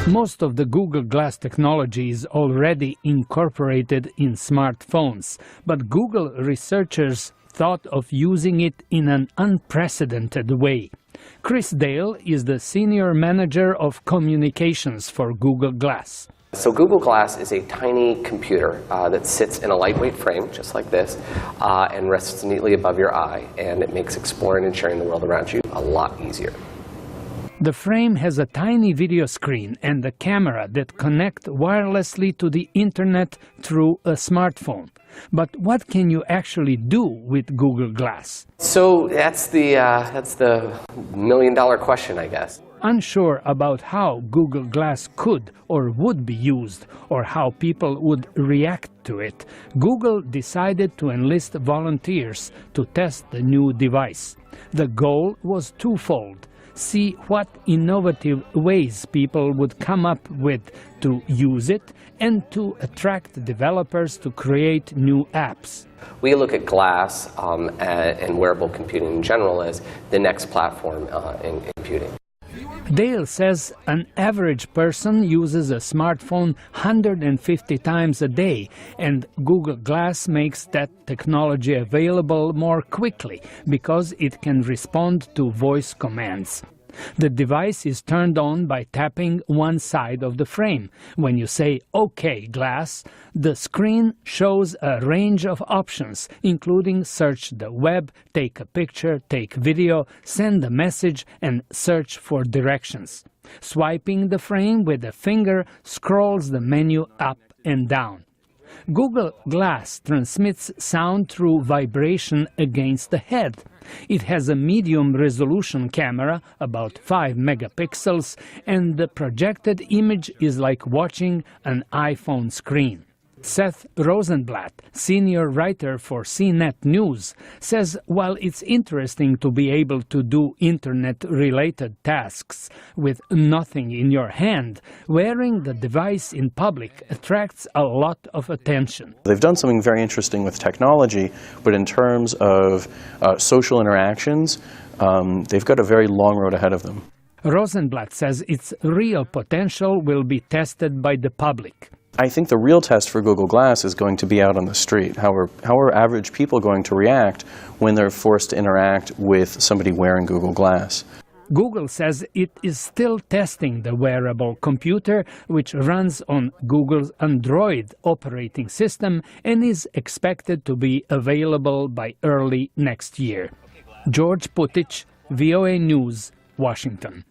Most of the Google Glass technology is already incorporated in smartphones, but Google researchers thought of using it in an unprecedented way. Chris Dale is the senior manager of communications for Google Glass. So Google Glass is a tiny computer that sits in a lightweight frame, just like this, and rests neatly above your eye, and it makes exploring and sharing the world around you a lot easier. The frame has a tiny video screen and a camera that connect wirelessly to the internet through a smartphone. But what can you actually do with Google Glass? So that's the million-dollar question, I guess. Unsure about how Google Glass could or would be used, or how people would react to it, Google decided to enlist volunteers to test the new device. The goal was twofold: see what innovative ways people would come up with to use it, and to attract developers to create new apps. We look at glass and wearable computing in general as the next platform in computing. Dale says an average person uses a smartphone 150 times a day, and Google Glass makes that technology available more quickly because it can respond to voice commands. The device is turned on by tapping one side of the frame. When you say "OK, Glass," the screen shows a range of options, including search the web, take a picture, take video, send a message, and search for directions. Swiping the frame with a finger scrolls the menu up and down. Google Glass transmits sound through vibration against the head. It has a medium-resolution camera, about 5 megapixels, and the projected image is like watching an iPhone screen. Seth Rosenblatt, senior writer for CNET News, says while it's interesting to be able to do internet-related tasks with nothing in your hand, wearing the device in public attracts a lot of attention. They've done something very interesting with technology, but in terms of social interactions, they've got a very long road ahead of them. Rosenblatt says its real potential will be tested by the public. I think the real test for Google Glass is going to be out on the street. How are average people going to react when they're forced to interact with somebody wearing Google Glass? Google says it is still testing the wearable computer, which runs on Google's Android operating system and is expected to be available by early next year. George Putich, VOA News, Washington.